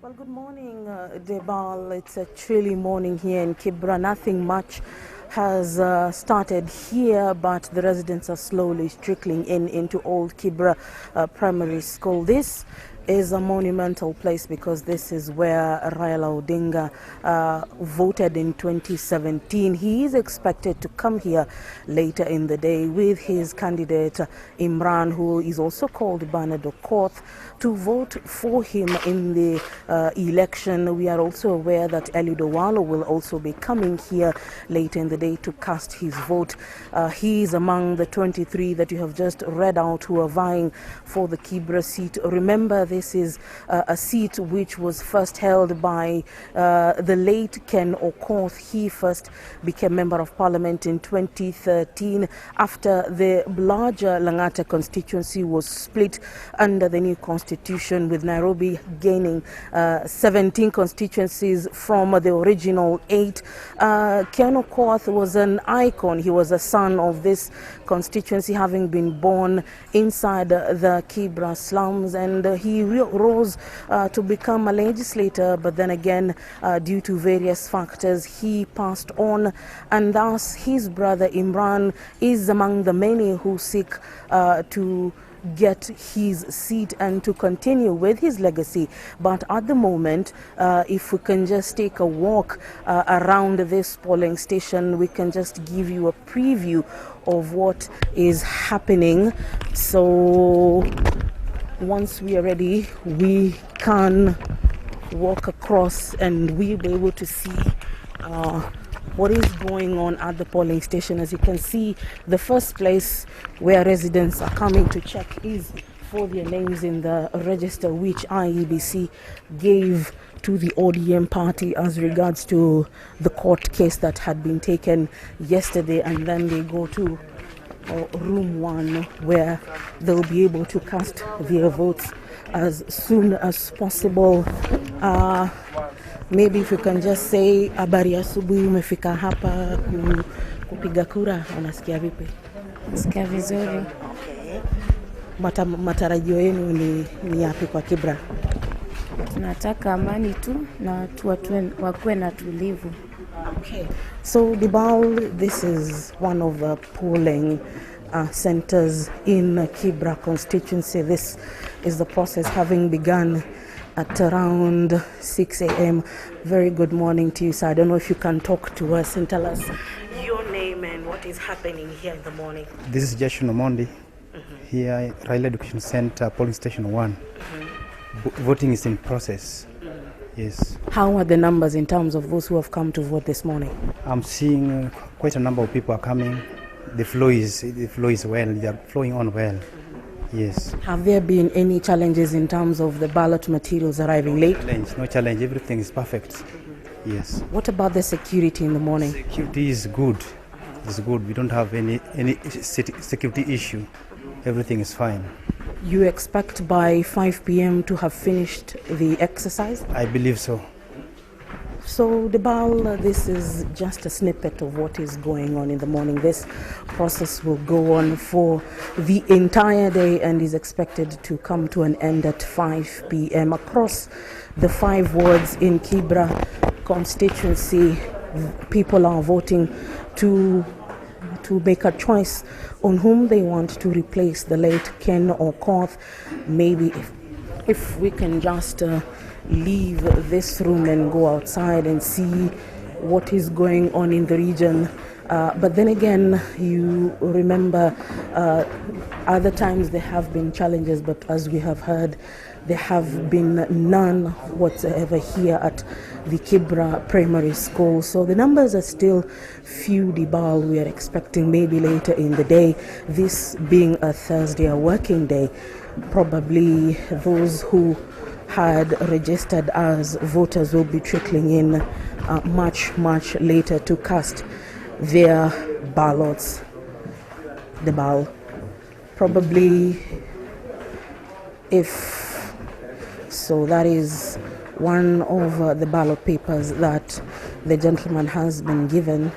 Well, good morning, Debal. It's a chilly morning here in Kibra. Nothing much has started here, but the residents are slowly trickling into Old Kibra Primary School. This is a monumental place because this is where Raila Odinga voted in 2017. He is expected to come here later in the day with his candidate Imran, who is also called Bernard Okoth, to vote for him in the election. We are also aware that Eliud Owalo will also be coming here later in the day to cast his vote. He is among the 23 that you have just read out who are vying for the Kibra seat. Remember, this is a seat which was first held by the late Ken Okoth. He first became Member of Parliament in 2013 after the larger Langata constituency was split under the new constitution, with Nairobi gaining 17 constituencies from the original 8. Ken Okoth was an icon. He was a son of this constituency, having been born inside the Kibra slums, and he rose to become a legislator, but then again, due to various factors, he passed on, and thus his brother Imran is among the many who seek to get his seat and to continue with his legacy. But at the moment, if we can just take a walk around this polling station, we can just give you a preview of what is happening. So once we are ready, we can walk across and we'll be able to see what is going on at the polling station. As you can see, the first place where residents are coming to check is for their names in the register, which IEBC gave to the ODM party as regards to the court case that had been taken yesterday, and then they go to room 1 where they'll be able to cast their votes as soon as possible. Maybe if you can just say, habari ya asubuhi, umefika hapa kupiga kura, unasikia vipi? Nasikia vizuri. Matarajio yenu ni yapi kwa Kibra? Tunataka amani tu na watu wakuwe na tulivu. Okay. So Dibal, this is one of the polling centers in Kibra constituency. This is the process having begun at around 6 a.m. Very good morning to you, sir. I don't know if you can talk to us and tell us your name and what is happening here in the morning. This is Joshua Nomondi, here at Raila Education Center, polling station 1. Voting is in process. Yes. How are the numbers in terms of those who have come to vote this morning? I'm seeing quite a number of people are coming. The flow is well. They are flowing on well. Yes. Have there been any challenges in terms of the ballot materials arriving late? No challenge. Everything is perfect. Yes. What about the security in the morning? Security is good. It's good. We don't have any security issue. Everything is fine. You expect by 5 p.m. to have finished the exercise? I believe so. So, Debal, this is just a snippet of what is going on in the morning. This process will go on for the entire day and is expected to come to an end at 5 p.m. Across the 5 wards in Kibra constituency, people are voting to make a choice on whom they want to replace the late Ken Okoth. Maybe if we can just leave this room and go outside and see what is going on in the region. But then again, you remember other times there have been challenges, but as we have heard, there have been none whatsoever here at the Kibra Primary School. So the numbers are still few, Dibal. We are expecting maybe later in the day, this being a Thursday, a working day, probably those who had registered as voters will be trickling in much later to cast their ballots. The ball, probably, if so, that is one of the ballot papers that the gentleman has been given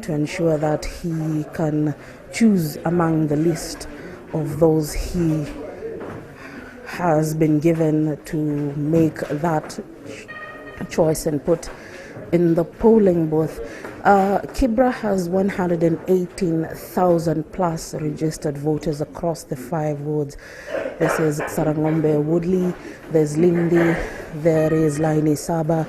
to ensure that he can choose among the list of those he has been given to make that choice and put in the polling booth. Kibra has 118,000 plus registered voters across the 5 wards. This is Sarangombe Woodley, there's Lindi, there is Laini Saba,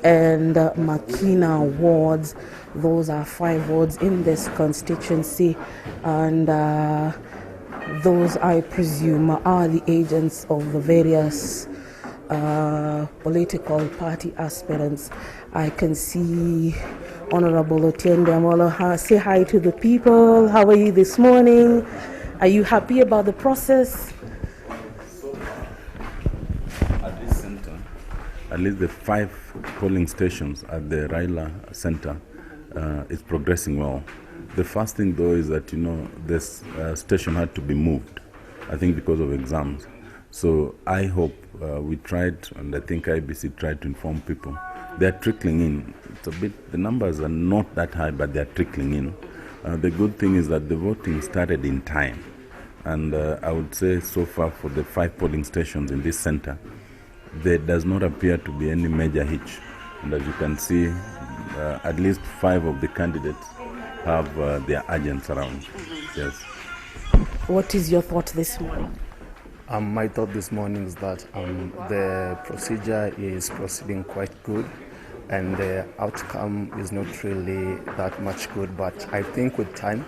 and Makina wards. Those are 5 wards in this constituency, and those, I presume, are the agents of the various political party aspirants. I can see Honorable Otiende Amolo. Say hi to the people. How are you this morning? Are you happy about the process? At this center, at least the 5 polling stations at the Raila Center is progressing well. The first thing though is that, this station had to be moved, I think because of exams. So I hope we tried, and I think IBC tried to inform people. They're trickling in. It's a bit, the numbers are not that high, but they're trickling in. The good thing is that the voting started in time. And I would say so far for the 5 polling stations in this center, there does not appear to be any major hitch. And as you can see, at least 5 of the candidates have their agents around. Yes. What is your thought this morning? My thought this morning is that the procedure is proceeding quite good, and the outcome is not really that much good, but I think with time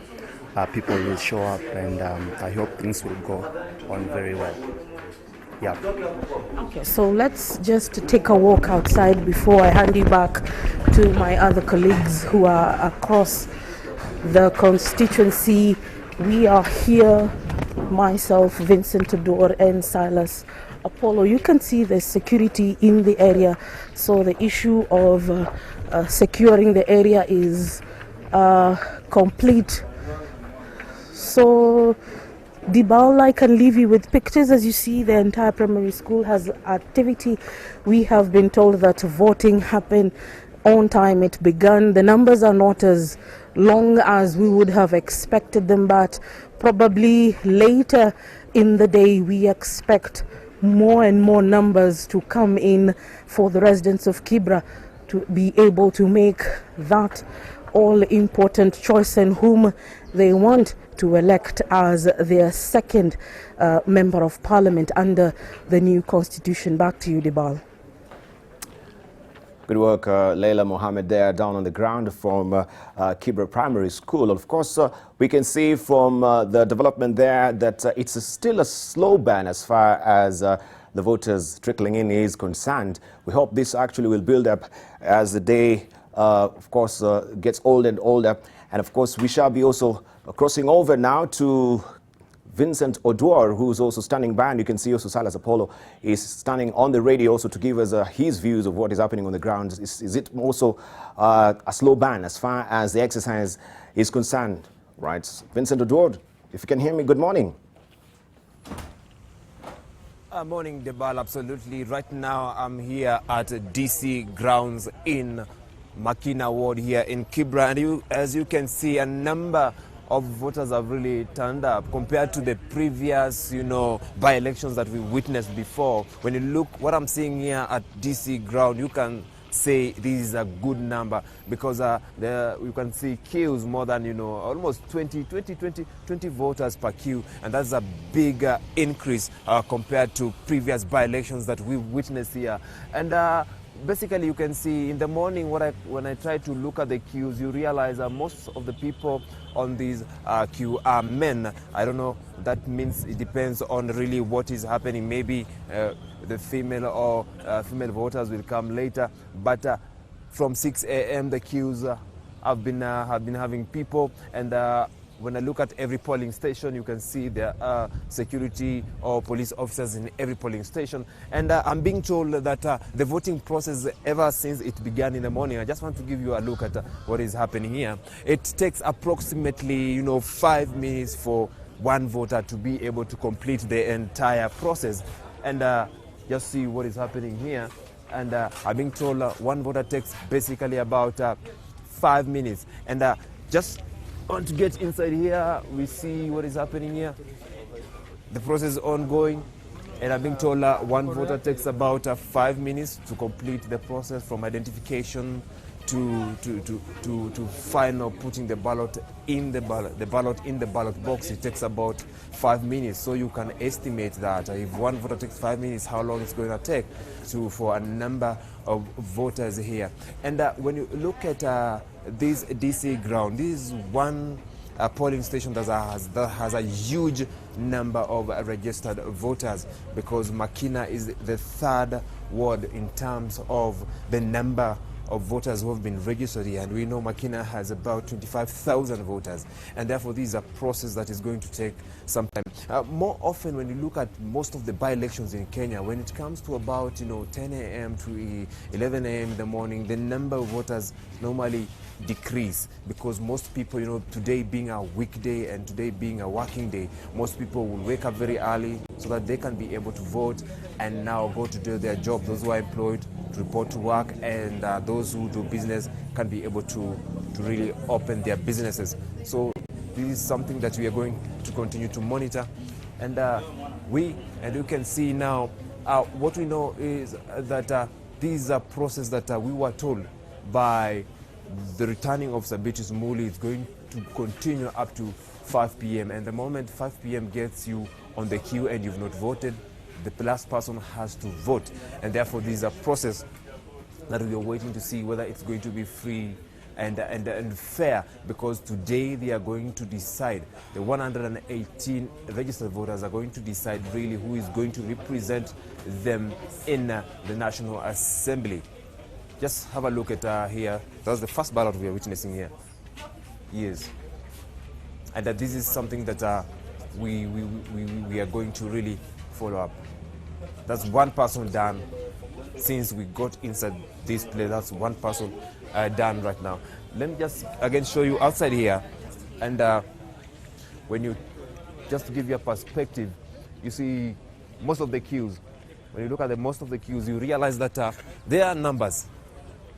people will show up, and I hope things will go on very well. Yeah. Okay, so let's just take a walk outside before I hand you back to my other colleagues who are across the constituency. We are here, myself, Vincent Odor, and Silas Apollo. You can see the security in the area, so the issue of securing the area is complete. So Dibal, I can leave you with pictures. As you see, the entire primary school has activity. We have been told that voting happened on time. It began. The numbers are not as long as we would have expected them, but probably later in the day we expect more and more numbers to come in for the residents of Kibra to be able to make that all important choice and whom they want to elect as their second member of parliament under the new constitution. Back to you, Dibal. Good work, Leila Mohammed there down on the ground from Kibra Primary School. Of course, we can see from the development there that it's still a slow burn as far as the voters trickling in is concerned. We hope this actually will build up as the day, of course, gets older and older. And of course, we shall be also crossing over now to Vincent Odor, who's also standing by, and you can see also Silas Apollo is standing on the radio also to give us his views of what is happening on the ground. Is it also a slow burn as far as the exercise is concerned? Right, Vincent Odor, if you can hear me, good morning. Morning, Debal, absolutely. Right now I'm here at DC grounds in Makina ward here in Kibra, and as you can see, a number of voters have really turned up compared to the previous, by-elections that we witnessed before. When you look what I'm seeing here at DC ground, you can say this is a good number because you can see queues more than, almost 20 voters per queue, and that's a big increase compared to previous by-elections that we witnessed here. And basically, you can see in the morning when I try to look at the queues, you realize that most of the people on these queue are men. I don't know, that means it depends on really what is happening. Maybe the female or female voters will come later, but from 6 a.m. the queues have been having people, and when I look at every polling station, you can see there are security or police officers in every polling station. And I'm being told that the voting process, ever since it began in the morning, I just want to give you a look at what is happening here. It takes approximately, 5 minutes for one voter to be able to complete the entire process. And just see what is happening here. And I'm being told one voter takes basically about 5 minutes. And just want to get inside here, we see what is happening here. The process is ongoing. And I'm being told one voter takes about 5 minutes to complete the process from identification to final putting the ballot in the ballot box. It takes about 5 minutes. So you can estimate that if one voter takes 5 minutes, how long it's going to take for a number of voters here. And when you look at this DC ground, this is one polling station that has a huge number of registered voters, because Makina is the third ward in terms of the number of voters who have been registered here, and we know Makina has about 25,000 voters, and therefore this is a process that is going to take some time. More often, when you look at most of the by-elections in Kenya, when it comes to about 10 a.m. to 11 a.m. in the morning, the number of voters normally decrease, because most people, today being a weekday and today being a working day, most people will wake up very early so that they can be able to vote and now go to do their job. Those who are employed to report to work, and those who do business can be able to really open their businesses. So this is something that we are going to continue to monitor, and you can see now what we know is that this is a process that we were told by the returning officer Beatrice Muli is going to continue up to 5 p.m. and the moment 5 p.m. gets you on the queue and you've not voted, the last person has to vote, and therefore this is a process that we are waiting to see whether it's going to be free and fair, because today they are going to decide, the 118 registered voters are going to decide really who is going to represent them in the National Assembly. Just have a look at here. That's the first ballot we are witnessing here. Yes. And this is something that we are going to really follow up. That's one person done since we got inside this place. That's one person done right now. Let me just again show you outside here. And when you, just to give you a perspective, you see most of the queues. When you look at most of the queues, you realize that there are numbers.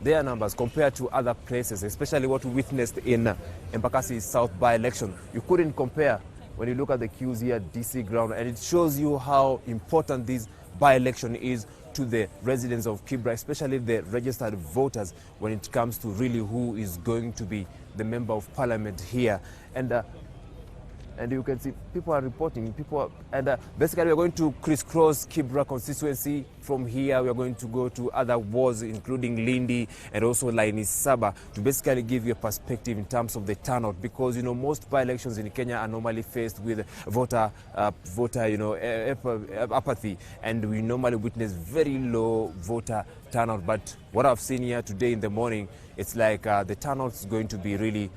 There are numbers compared to other places, especially what we witnessed in Embakasi South by-election. You couldn't compare when you look at the queues here at DC ground, and it shows you how important this by-election is to the residents of Kibra, especially the registered voters, when it comes to really who is going to be the member of parliament here. And you can see people are reporting, basically we are going to crisscross Kibra constituency. From here we are going to go to other wards, including Lindi and also Laini Saba, to basically give you a perspective in terms of the turnout, because most by-elections in Kenya are normally faced with voter apathy, and we normally witness very low voter turnout. But what I've seen here today in the morning, it's like the turnout is going to be really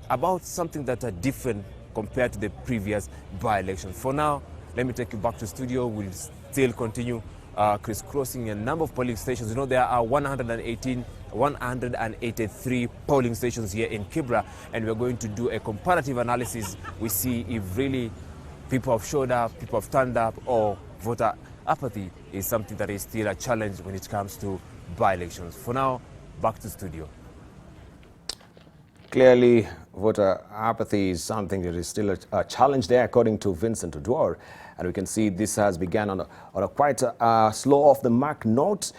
about something that are different compared to the previous by-elections. For now, let me take you back to studio. We'll still continue crisscrossing a number of polling stations. There are 183 polling stations here in Kibra, and we're going to do a comparative analysis. We see if really people have showed up, people have turned up, or voter apathy is something that is still a challenge when it comes to by-elections. For now, back to studio. Clearly, voter apathy is something that is still a challenge there, according to Vincent Odwar. And we can see this has begun on a quite slow off-the-mark note.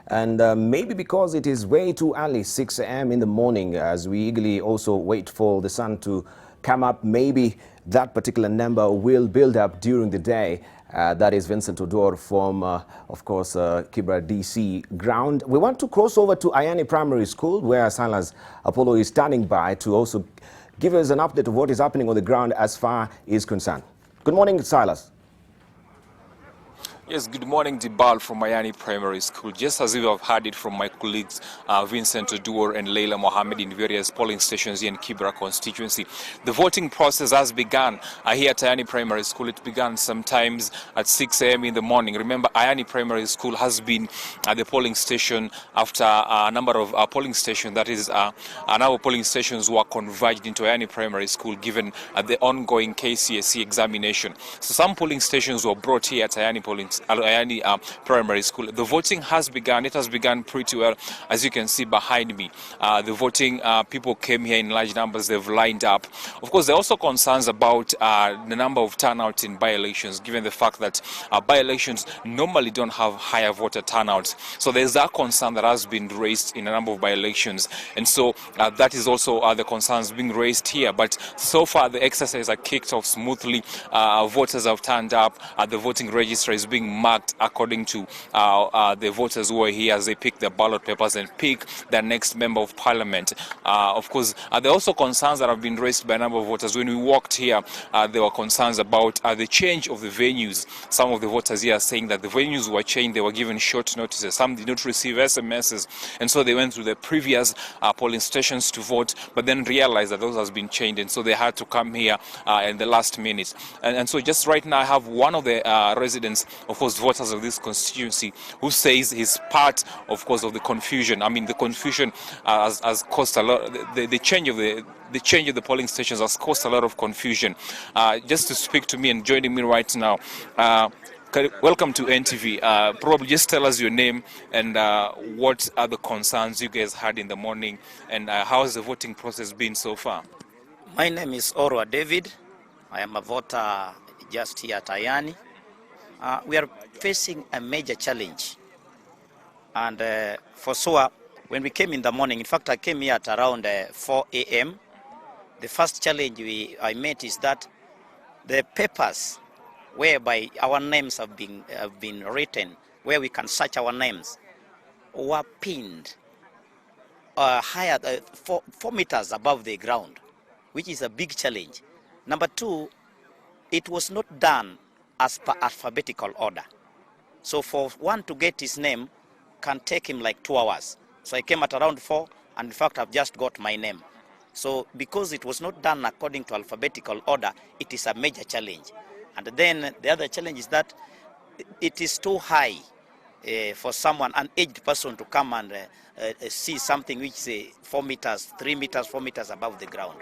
And maybe because it is way too early, 6 a.m. in the morning, as we eagerly also wait for the sun to come up, maybe that particular number will build up during the day. That is Vincent Odwar from, of course, Kibra DC ground. We want to cross over to Ayani Primary School, where Silas Apollo is standing by to also give us an update of what is happening on the ground as far as concerned. Good morning, Silas. Yes, good morning, Dibal from Mayani Primary School. Just as you have heard it from my colleagues Vincent Odwar and Leila Mohammed in various polling stations here in Kibra constituency, the voting process has begun here at Ayani Primary School. It began sometimes at 6 a.m. in the morning. Remember, Ayani Primary School has been at the polling station after a number of polling stations, that is, now polling stations were converged into Ayani Primary School given the ongoing KCSE examination. So some polling stations were brought here at Ayani polling Ayani Primary School. The voting has begun. It has begun pretty well, as you can see behind me. The voting, people came here in large numbers. They've lined up. Of course, there are also concerns about the number of turnout in by-elections, given the fact that by-elections normally don't have higher voter turnouts. So there's that concern that has been raised in a number of by-elections. And so that is also the concerns being raised here. But so far, the exercise are kicked off smoothly. Voters have turned up. The voting register is being marked according to the voters who are here as they pick their ballot papers and pick their next member of parliament. Of course, there are also concerns that have been raised by a number of voters. When we walked here, there were concerns about the change of the venues. Some of the voters here are saying that the venues were changed. They were given short notices. Some did not receive SMSs. And so they went to the previous polling stations to vote, but then realized that those has been changed. And so they had to come here in the last minute. And so just right now, I have one of the residents, of course, voters of this constituency, who says he's part, of course, of the confusion. I mean, the confusion has caused a lot. The change of the polling stations has caused a lot of confusion. Just to speak to me and joining me right now, welcome to NTV. Probably just tell us your name and what are the concerns you guys had in the morning, and how has the voting process been so far? My name is Orwa David. I am a voter just here at Ayani. We are facing a major challenge. And for sure, when we came in the morning, in fact, I came here at around 4 a.m. The first challenge I met is that the papers whereby our names have been written, where we can search our names, were pinned higher, 4 meters above the ground, which is a big challenge. Number two, it was not done as per alphabetical order. So for one to get his name can take him like 2 hours. So I came at around 4, and in fact I've just got my name. So because it was not done according to alphabetical order, it is a major challenge. And then the other challenge is that it is too high for someone, an aged person, to come and see something which is 4 meters, 3 meters, 4 meters above the ground.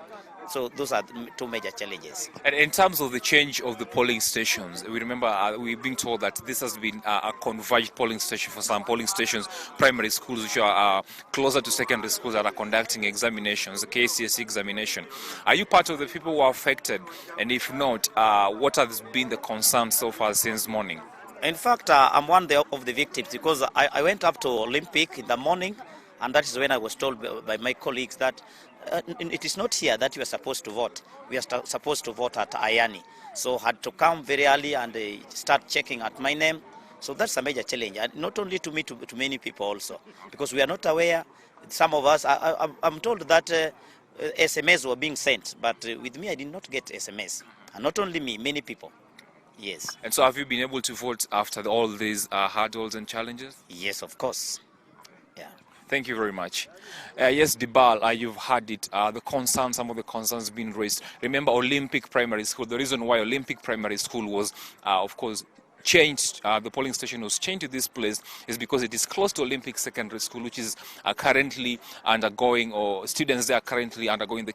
So those are the 2 major challenges. And in terms of the change of the polling stations, we remember we've been told that this has been a converged polling station for some polling stations, primary schools which are closer to secondary schools that are conducting examinations, the KCSE examination. Are you part of the people who are affected? And if not, what has been the concern so far since morning? In fact, I'm one of the victims, because I went up to Olympic in the morning, and that is when I was told by my colleagues that it is not here that you are supposed to vote. We are supposed to vote at Ayani. So I had to come very early and start checking at my name. So that's a major challenge, and not only to me, to many people also, because we are not aware. Some of us, I'm told that SMS were being sent, but with me I did not get SMS. And not only me, many people. Yes. And so have you been able to vote after all these hurdles and challenges? Yes, of course. Yeah. Thank you very much. Yes, Dibal, you've heard it. Some of the concerns being raised. Remember Olympic Primary School. The reason why Olympic Primary School was, of course, changed, the polling station was changed to this place is because it is close to Olympic Secondary School, which is currently undergoing, or students there are currently undergoing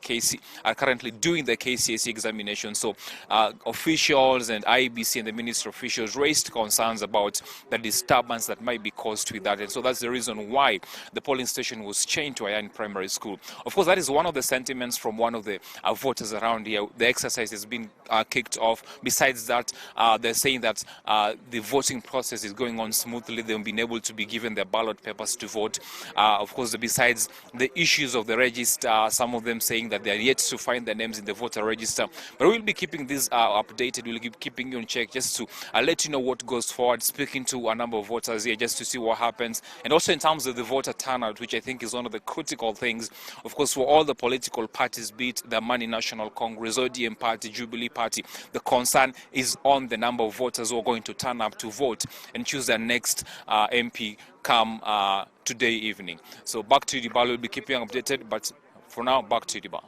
are currently doing the KCSE examination. So officials and IEBC and the ministry officials raised concerns about the disturbance that might be caused with that. And so that's the reason why the polling station was changed to Ayani Primary School. Of course, that is one of the sentiments from one of the voters around here. The exercise has been kicked off. Besides that, they're saying that the voting process is going on smoothly. They've been able to be given their ballot papers to vote. Of course, besides the issues of the register, some of them saying that they are yet to find their names in the voter register. But we'll be keeping this updated. We'll keep keeping you in check just to let you know what goes forward, speaking to a number of voters here just to see what happens. And also in terms of the voter turnout, which I think is one of the critical things, of course, for all the political parties, be it the Mani National Congress, ODM Party, Jubilee Party, the concern is on the number of voters who are going to turn up to vote and choose their next MP come today evening. So back to Dibal. We'll be keeping you updated, but for now, back to Dibal.